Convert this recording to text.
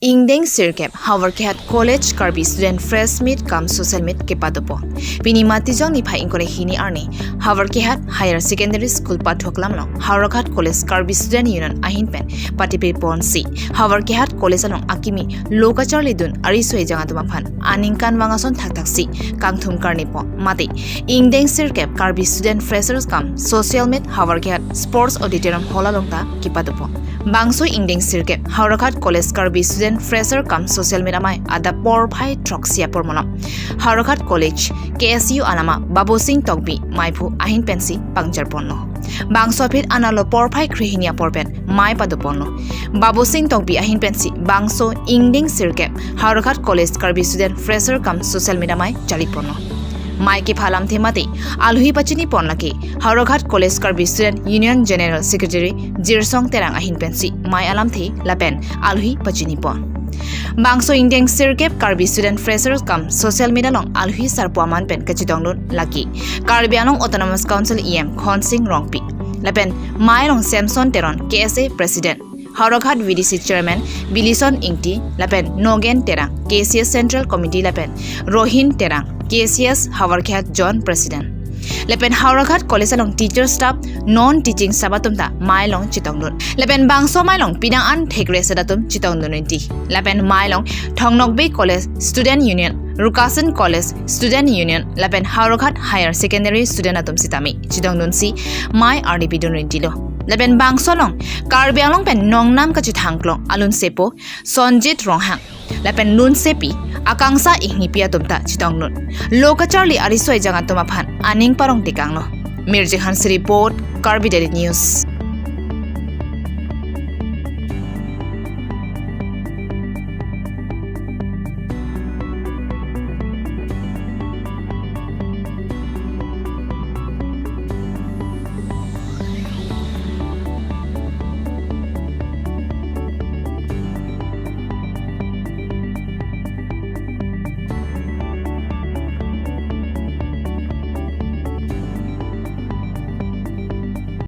Ingdeng Sirkep Howard Kehat College Karbi Student Fresh Meet Kam Social Meet ke padopo. Bini mati jong ni phai ingkore hini arni Howard Kehat Higher Secondary School pathoklam no Howard Kehat College Karbi Student Union ahin pen patipe pon si Howard Kehat College anong akimi lokachar lidun ari soi janga tuma phan aningkan wangason thak si kangthum karni po mati Ingdeng Sirkep Karbi Student Freshers Kam Social Meet Howard Kehat Sports Auditorium holalongta ke padopo. Bangso Ingdeng Sirkep Howard Kehat College Karbi Student Fresher Kam Social Media mai ada por phai troxia por mono Howard Kehat College KSU anama Babu Singh Tokbi maipu ahin pensi pangjar ponno bangso phit analo por phai khrihinia porpen mai padoponno Babu Singh Tokbi ahin pensi bangso Ingdeng Sirkep Howard Kehat College Karbi Student Fresher Kam Social Media mai chali ponno Mai ke phalam themate alhui pachini ponlake Howard Kehat College Karbi Student Union General Secretary Jirsong Terang ahin pensi mai alam the lapen alhui pachini pon Bangso Ingdeng Sirkep Karbi Student Freshers Kam Social Media long alhui sarpuaman pen kachidonglun laki Karbi Anong Autonomous Council EM Khonsing Rongpi lapen mai long Samson Teron KSA President Howard Kehat VDC Chairman Bilison Ingti lapen Nogen Terang KCS Central Committee lapen Rohin Terang KCS Howard Kehat John President Lepen Howard Kehat College along teacher staff non-teaching sabatumta mailong chitongdun Lepen bangso mailong pidang an thekre sedatum chitongdun inti Lepen mailong Thongnokbe College Student Union Rukasan College Student Union Lepen Howard Kehat Higher Secondary Student atum sitami chitongdun si mai RDP dun intilo Lepen bangso long Karbi Anong pen nongnam ka chithangklong alun sepo Sonjit Ronghang Lepen nun sepi akangsa ihnipia tumta chitongnon lokachar li arisoi janga tuma phan aning parong tikangno Mirji Hans report Karbi Daily News